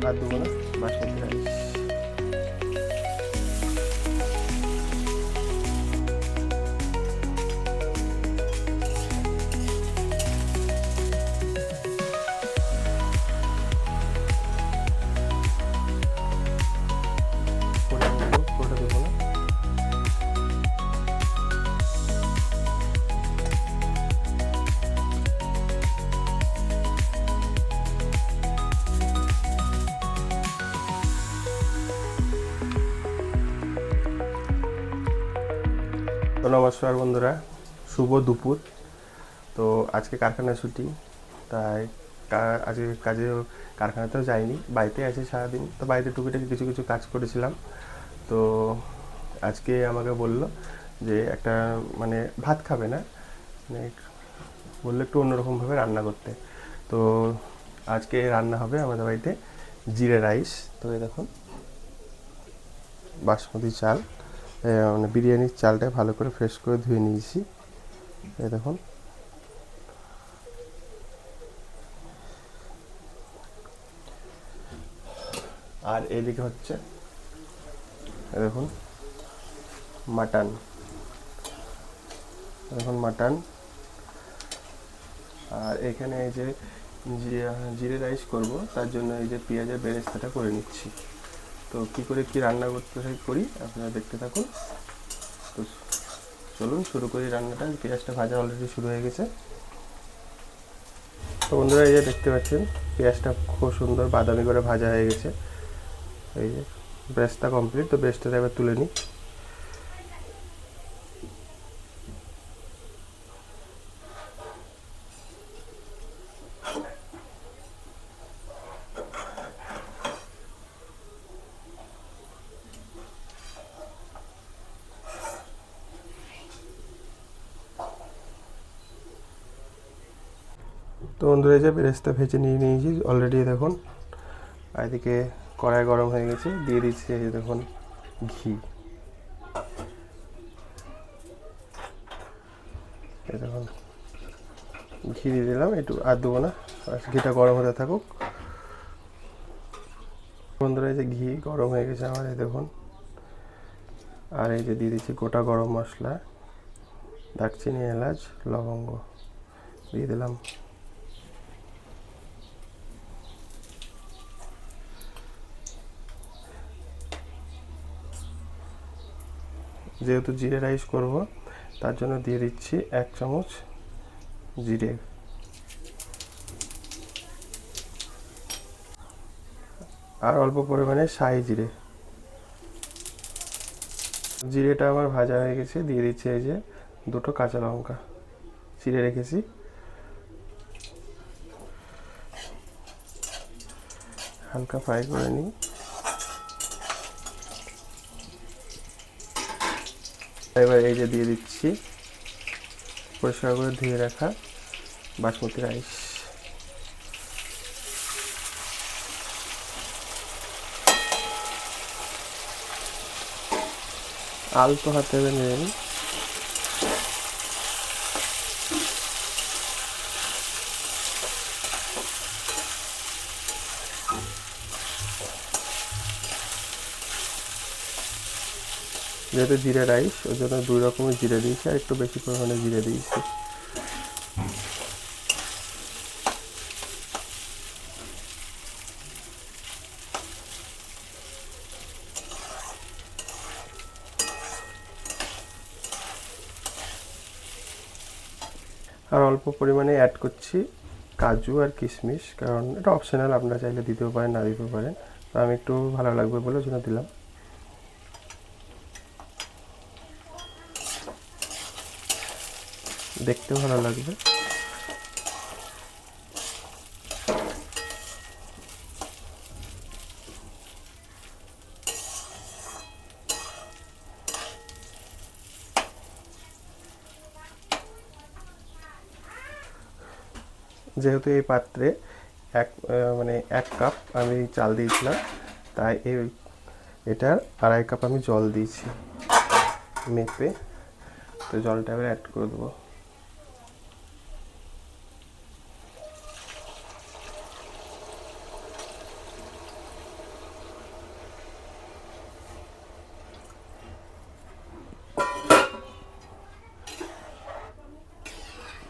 আর দেবো না বাসমতি রাইস। তো নমস্কার বন্ধুরা, শুভ দুপুর। তো আজকে কারখানা ছুটি, তাই আজকে কারখানাতেও যাইনি, বাড়িতে আছি সারাদিন। তো বাড়িতে টুকিটাকি কিছু কিছু কাজ করেছিলাম। তো আজকে আমাকে বলল যে একটা মানে ভাত খাবে না, মানে বললো একটু অন্যরকমভাবে রান্না করতে। তো আজকে রান্না হবে আমাদের বাড়িতে জিরে রাইস। তো এই দেখুন বাসমতি চাল, মানে বিরিয়ানির চালটা ভালো করে ফ্রেশ করে ধুয়ে নিয়েছি। এই দেখুন আর এদিকে হচ্ছে দেখুন মাটন, দেখুন মাটন। আর এখানে এই যে জিরে রাইস করব, তার জন্য এই যে পেঁয়াজের বেরেস্তাটা করে নিচ্ছি। তো কী করে কী রান্না করতে করি আপনারা দেখতে থাকুন। তো চলুন শুরু করি রান্নাটা। পেঁয়াজটা ভাজা অলরেডি শুরু হয়ে গেছে। তো বন্ধুরা এই যে দেখতে পাচ্ছেন পেঁয়াজটা খুব সুন্দর বাদামি করে ভাজা হয়ে গেছে। এই যে বেরেস্তা কমপ্লিট। তো বেরেস্তাটা এবার তুলে নিই। তো বন্ধুরা এই যে বেরেস্তা ভেজে নিয়ে নিয়েছি অলরেডি, দেখুন। আর এদিকে কড়াই গরম হয়ে গেছে, দিয়ে দিচ্ছি এই যে দেখুন ঘি। এই দেখুন ঘি দিয়ে দিলাম, একটু আর দেবো না, ঘিটা গরম হতে থাকুক। বন্ধুরা এই যে ঘি গরম হয়ে গেছে আমার, এই দেখুন। আর এই যে দিয়ে দিচ্ছি গোটা গরম মশলা, দারচিনি, এলাচ, লবঙ্গ দিয়ে দিলাম। যেহেতু জিরে রাইস করব, তার জন্য দিয়ে দিচ্ছি 1 চামচ জিরে। আর অল্প পরিমাণে শাহি জিরে। জিরেটা আমার ভাজা হয়ে গেছে, দিয়ে দিচ্ছি এই যে 2টো কাঁচা লঙ্কা চিড়ে রেখেছি। হালকা ফ্রাই করে নিই। এবার এই যে দিয়ে দিচ্ছি পরিষ্কার করে ধুয়ে রাখা বাসমতি রাইস। আলতো হাতে নেড়ে নিই। যেহেতু জিরে রাইস, ওই জন্য 2 রকমের জিরে দিয়েছি, আর একটু বেশি পরিমাণে জিরে দিয়েছি। আর অল্প পরিমাণে অ্যাড করছি কাজু আর কিশমিশ, কারণ এটা অপশনাল, আপনারা চাইলে দিতেও পারেন, না দিতেও পারেন। তো আমি একটু ভালো লাগবে বলে জন্য দিলাম। দেখতেও ভালো লাগবে। যেহেতু এই পাত্রে মানে 1 কাপ আমি চাল দিয়েছিলাম, তাই এটার 2.5 কাপ আমি জল দিয়েছি মেপে। তো জলটা এবার অ্যাড করে দেবো।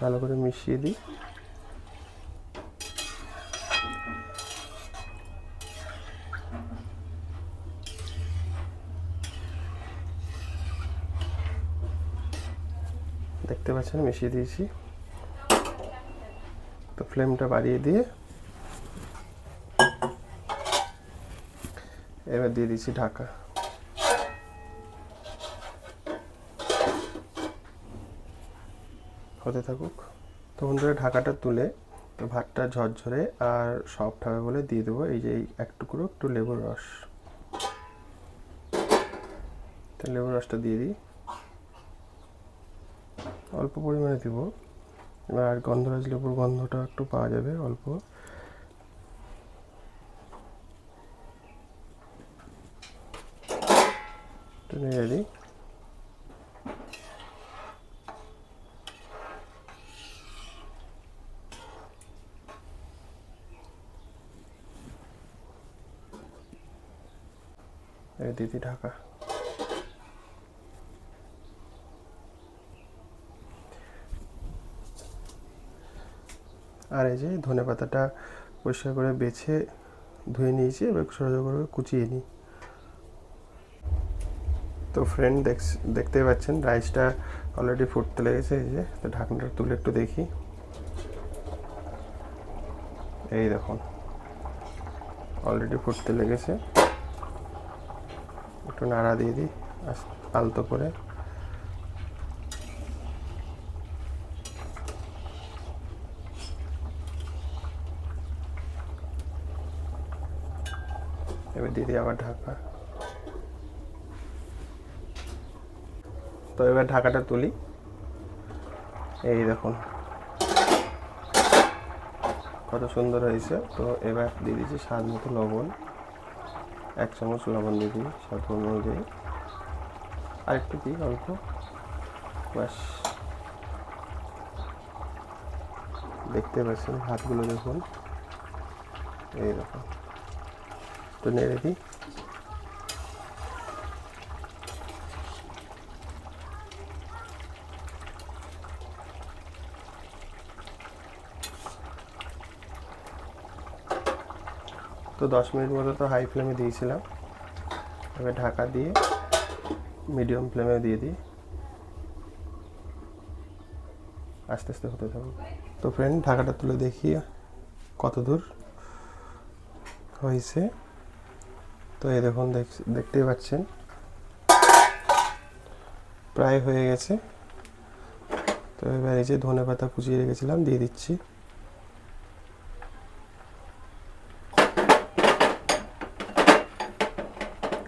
ভালো করে মিশিয়ে দিই। দেখতে পাচ্ছেন মিশিয়ে দিয়েছি। তো ফ্লেমটা বাড়িয়ে দিয়ে এবার দিয়ে দিচ্ছি ঢাকা। হতে থাকুক। তো বন্ধুরা ঢাকাটা তুলে তো ভাতটা ঝরঝরে আর সফট হবে বলে দিয়ে দেবো এই যে এক টুকরো একটু লেবুর রস। তো লেবুর রসটা দিয়ে দিই, অল্প পরিমাণে দিব। আর গন্ধরাজ লেবুর গন্ধটা একটু পাওয়া যাবে অল্প। নেড়ে দিই। দিদি ঢাকা। আর এই যে ধনেপাতাটা পরিষ্কার করে বেছে ধুয়ে নিয়েছি, এবার সোজা করে কুচিয়ে নিই। তো ফ্রেন্ড দেখতেই পাচ্ছেন রাইসটা অলরেডি ফুটতে লেগেছে। এই যে তো ঢাকনাটা তুলে একটু দেখি, এই দেখুন অলরেডি ফুটতে লেগেছে। একটু নাড়া দিয়ে দিই আলতো করে। এবার দিয়ে দিই আবার ঢাকা। তো এবার ঢাকাটা তুলি, এই দেখুন কত সুন্দর হয়েছে। তো এবার দিয়ে দিচ্ছি স্বাদ মতো লবণ, 1 চামচ লবণ দিয়ে দিই স্বাদ অনুযায়ী। আর একটু দিই অল্প, ব্যাস। দেখতে পাচ্ছেন ভাতগুলো দেখুন, এই দেখুন। তো নেড়ে দিই। তো 10 মিনিট মতো তো হাই ফ্লেমে দিয়েছিলাম, এবার ঢাকা দিয়ে মিডিয়াম ফ্লেমে দিয়ে দিই, আস্তে আস্তে হতে থাকুক। তো ফ্রেন্ড ঢাকাটা তুলে দেখি কত দূর হয়েছে। তো এই দেখুন দেখতেই পাচ্ছেন প্রায় হয়ে গেছে। তো এবার এই যে ধনেপাতা কুচিয়ে রেখেছিলাম দিয়ে দিচ্ছি।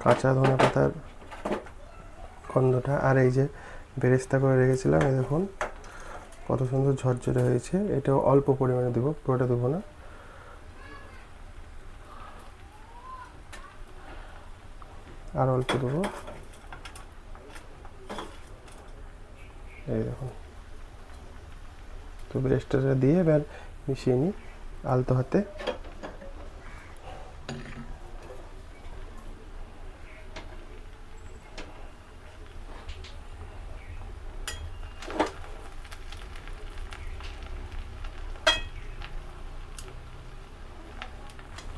কাঁচা ধনেপাতার গন্ধটা, আর এই যে বেরেস্তা করে রেখেছিলাম, এই দেখুন কত সুন্দর ঝরঝরে হয়েছে। এটাও অল্প পরিমাণে দেবো, পুরোটা দেবো না। আর অল্প দেবো, এই দেখুন। তো বেরেস্তাটা দিয়ে এবার মিশিয়ে নিই আলতো হাতে।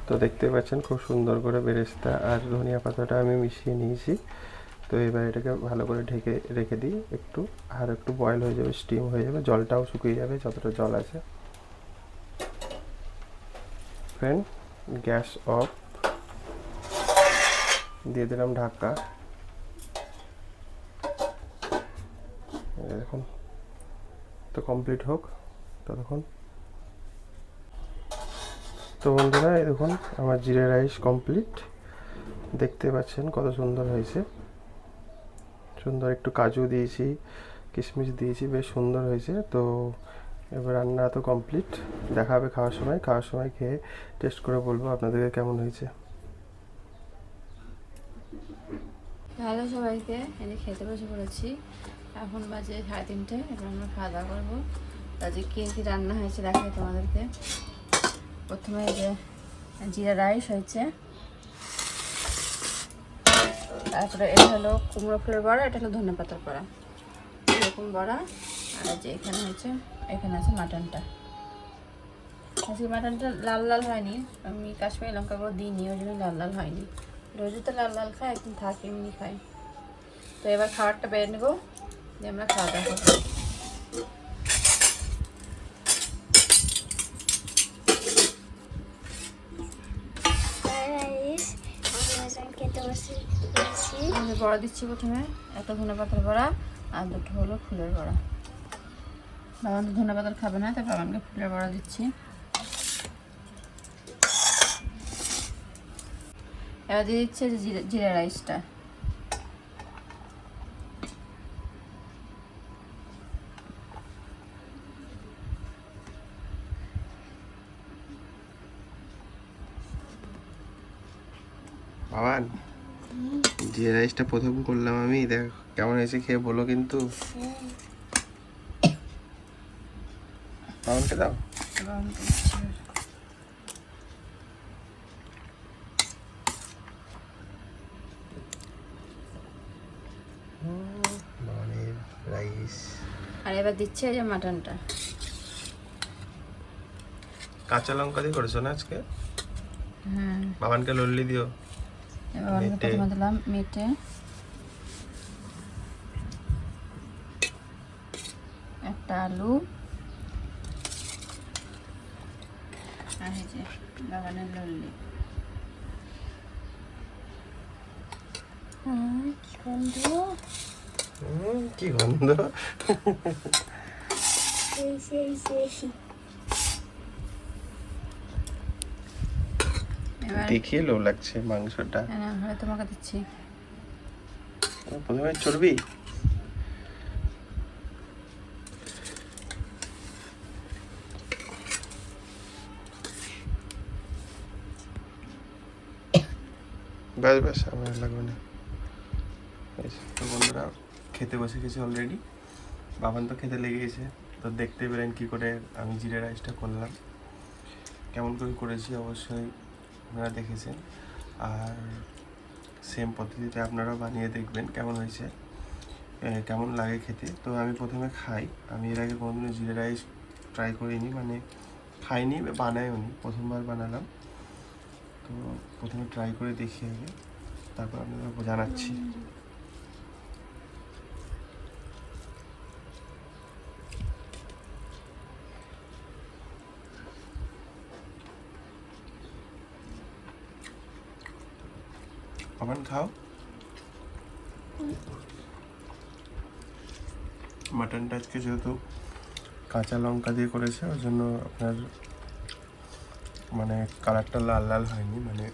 তো দেখতে পাচ্ছেন খুব সুন্দর করে বেরেস্তা আর ধনিয়া পাতাটা আমি মিশিয়ে নিয়েছি। তো এবার এটাকে ভালো করে ঢেকে রেখে দিই একটু, আর একটু বয়েল হয়ে যাবে, স্টিম হয়ে যাবে, জলটাও শুকিয়ে যাবে যতটা জল আছে। ফ্রেন্ড গ্যাস অফ, দিয়ে দিলাম ঢাকা। দেখুন তো কমপ্লিট হোক ততক্ষণ। তো বন্ধুরা এই দেখুন আমার জিরা রাইস কমপ্লিট। দেখতে পাচ্ছেন কত সুন্দর হয়েছে, সুন্দর একটু কাজু দিয়েছি, কিশমিশ দিয়েছি, বেশ সুন্দর হয়েছে। তো এবার রান্না তো কমপ্লিট, দেখা হবে খাওয়ার সময় খেয়ে টেস্ট করে বলবো আপনাদেরকে কেমন হয়েছে। হ্যালো সবাইকে, এই যে খেতে বসে পড়েছি। এখন বাজে 3:30, এবার আমরা খাওয়া দাওয়া করবো। আজকে কী কী রান্না হয়েছে দেখাই তোমাদেরকে। প্রথমে এই যে জিরা রাইস হয়েছে, তারপরে এটা হলো কুমড়ো ফুলের বড়া, এটা হলো ধনেপাতার বড়া, এরকম বড়া। আর যে এখানে হচ্ছে, এখানে আছে মাটনটা। আজকে মাটনটা লাল লাল হয়নি, আমি কাশ্মীরি লঙ্কা গুঁড়ো দিইনি, ওই জন্য লাল লাল হয়নি। রোজই তো লাল লাল খাই, একদিন থাকে এমনি খাই। তো এবার খাবারটা বেড়ে নেবো, দিয়ে আমরা খাওয়া দাওয়া করবো। আমি বড়া দিচ্ছি প্রথমে, একটা ধনে পাতার বড়া আর দুটো হলো ফুলের বড়া। বাবান তো ধনে পাতার খাবে না, তাই বাবানকে ফুলের বড়া দিচ্ছি। এবার দিয়ে দিচ্ছে যে জিরা রাইসটা। বাবান, যে রাইসটা প্রথম করলাম আমি, দেখ কেমন হয়েছে, খেয়ে বলো কিন্তু। বাবানকে দাও। বাবানকে দিচ্ছি। বাবানের রাইস। আর এবার দিচ্ছে এই যে মাটনটা। কাঁচা লঙ্কা দিয়ে করেছো না আজকে? হ্যাঁ, বাবানকে লল্লি দিও। এবার বাবানকে মেটে। প্রথমে দিলাম মেটে, একটা আলু, আর এই যে বাবানের লল্লি। কি গন্ধ! এবার দেখিয়ে লো লাগছে মাংসটা। হ্যাঁ, তোমাকে দিচ্ছি। প্রথমে চর্বি। ব্যাস ব্যাস, আমার লাগবে না। বেশ, তো বন্ধুরা খেতে বসে গেছি অলরেডি। বাবান তো খেতে লেগে গেছে। তো দেখতে পেলেন কী করে আমি জিরা রাইসটা করলাম, কেমন করে করেছি অবশ্যই আপনারা দেখেছেন। আর সেম পদ্ধতিতে আপনারা বানিয়ে দেখবেন কেমন হয়েছে, কেমন লাগে খেতে। তো আমি প্রথমে খাই, আমি এর আগে কোনোদিনও জিরা রাইস ট্রাই করিনি, মানে খাইনি, বানাইও নি, প্রথমবার বানালাম। তো প্রথমে ট্রাই করে দেখি আগে, তারপর আপনাদের জানাচ্ছি। বাবান খাও। মাটনটা আজকে যেহেতু কাঁচা লঙ্কা দিয়ে করেছে, ওই জন্য আপনার মানে কালারটা লাল লাল হয়নি, মানে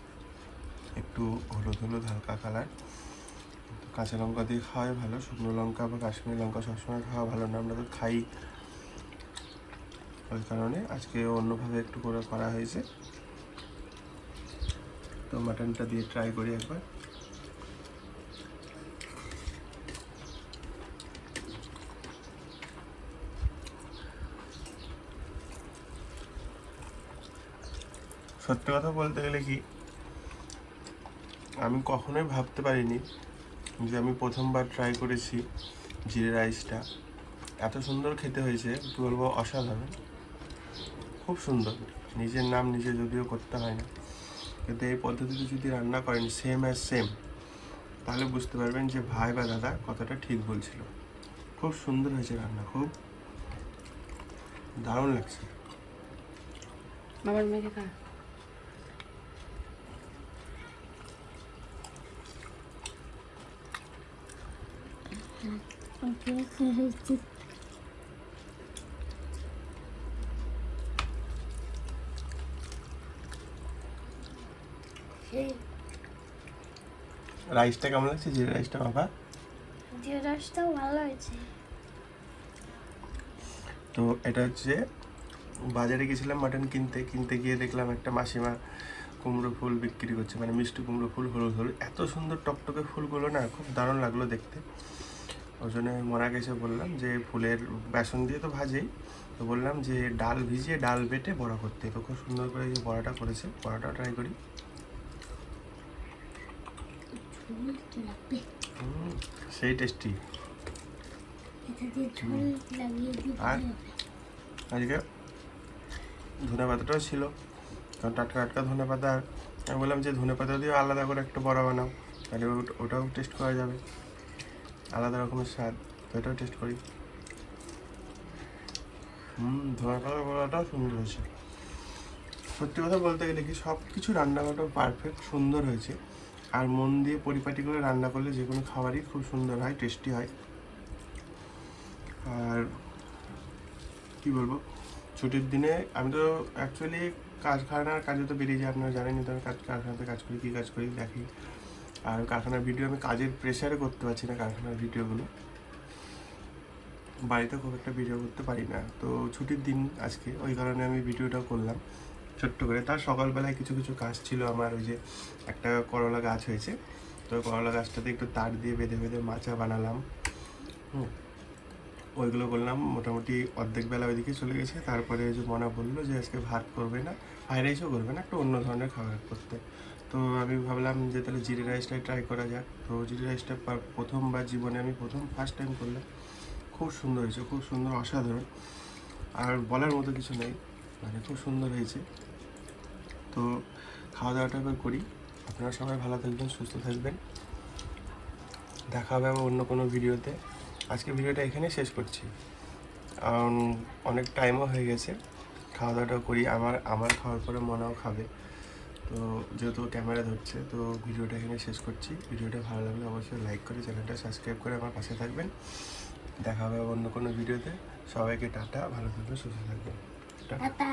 একটু হলুদ হলুদ হালকা কালার। কাঁচা লঙ্কা দিয়ে খাওয়াই ভালো, শুকনো লঙ্কা বা কাশ্মীরি লঙ্কা সবসময় খাওয়া ভালো না, আমরা তো খাই। ওই কারণে আজকে অন্যভাবে একটু করে করা হয়েছে। তো মাটনটা দিয়ে ট্রাই করি একবার। সত্যি কথা বলতে গেলে কি, আমি কখনোই ভাবতে পারিনি যে আমি প্রথমবার ট্রাই করেছি জিরে রাইসটা এত সুন্দর খেতে হয়েছে। কী বলবো, অসাধারণ, খুব সুন্দর। নিজের নাম নিজে যদিও করতে হয় না, কিন্তু এই পদ্ধতিতে যদি রান্না করেন সেম অ্যাজ সেম, তাহলে বুঝতে পারবেন যে ভাই বা দাদা কথাটা ঠিক বলছিল। খুব সুন্দর হয়েছে রান্না, খুব দারুণ লাগছে। বাবার মেয়েকে খা। রাইসটা কেমন লাগছে, জিরা রাইসটা বাবা? জিরা রাইসটাও ভালো হয়েছে। তো এটা হচ্ছে, বাজারে গেছিলাম মাটন কিনতে গিয়ে দেখলাম একটা মাসিমা কুমড়ো ফুল বিক্রি করছে, মানে মিষ্টি কুমড়ো ফুল, হলুদ হলুদ, এত সুন্দর টকটকে ফুলগুলো না, খুব দারুণ লাগলো দেখতে। ওই জন্য মরা গেছে, বললাম যে ফুলের বেসন দিয়ে তো ভাজেই, তো বললাম যে ডাল ভিজিয়ে ডাল বেটে বড়া করতে। তো খুব সুন্দর করে যে বড়াটা করেছে, বড়াটা ট্রাই করি। সেই টেস্টি। এটা দিয়ে ঝোল লাগিয়ে আর দিতে আজকে ধনে পাতাটাও ছিল, কারণ টাটকা টাটকা ধনে পাতা। আর আমি বললাম যে ধনে পাতা দিয়ে আলাদা করে একটা বড়া বানাও, তাহলে ওটাও টেস্ট করা যাবে, আলাদা রকমের স্বাদ, তো এটাও টেস্ট করি। ধনে পাতার বড়াটাও সুন্দর হয়েছে। সত্যি কথা বলতে গেলে কি সব কিছু রান্নাঘরটাও পারফেক্ট সুন্দর হয়েছে। আর মন দিয়ে পরিপাটি করে রান্না করলে যে কোনো খাবারই খুব সুন্দর হয়, টেস্টি হয়। আর কি বলবো, ছুটির দিনে আমি তো অ্যাকচুয়ালি কারখানার কাজে তো বেরিয়ে যাই, আপনারা জানেনই তো আমি কারখানাতে কাজ করি, কী কাজ করি দেখি। আর কারখানার ভিডিও আমি কাজের প্রেশারে করতে পারছি না, কারখানার ভিডিওগুলো বাড়িতে খুব একটা ভিডিও করতে পারি না। তো ছুটির দিন আজকে, ওই কারণে আমি ভিডিওটাও করলাম ছোট্ট করে। তার সকালবেলায় কিছু কিছু কাজ ছিল আমার, ওই যে একটা করলা গাছ হয়েছে, তো করলা গাছটাতে একটু তার দিয়ে বেঁধে বেঁধে মাচা বানালাম। ওইগুলো করলাম, মোটামুটি অর্ধেক বেলা ওইদিকে চলে গেছে। তারপরে যে মনা বললো যে আজকে ভাত করবে না, ফ্রাইড রাইসও করবে না, একটা অন্য ধরনের খাবার করতে। তো আমি ভাবলাম যে তাহলে জিরে রাইসটাই ট্রাই করা যাক। তো জিরে রাইসটা প্রথমবার জীবনে আমি ফার্স্ট টাইম করলাম। খুব সুন্দর হয়েছে, খুব সুন্দর, অসাধারণ। আর বলার মতো কিছু নেই, মানে খুব সুন্দর হয়েছে। তো খাওয়া দাওয়াটা এবার করি। আপনারা সবাই ভালো থাকবেন, সুস্থ থাকবেন। দেখা হবে আবার অন্য কোনো ভিডিওতে। আজকে ভিডিওটা এখানে শেষ করছি, কারণ অনেক টাইমও হয়ে গেছে। খাওয়া দাওয়াটাও করি, আমার খাওয়ার পরে মনাও খাবে। তো যেহেতু ক্যামেরা ধরছে, তো ভিডিওটা এখানে শেষ করছি। ভিডিওটা ভালো লাগলে অবশ্যই লাইক করে চ্যানেলটা সাবস্ক্রাইব করে আমার পাশে থাকবেন। দেখা হবে অন্য কোনো ভিডিওতে। সবাইকে টাটা, ভালো থাকবেন, সুস্থ থাকবেন, টাটা। টাটা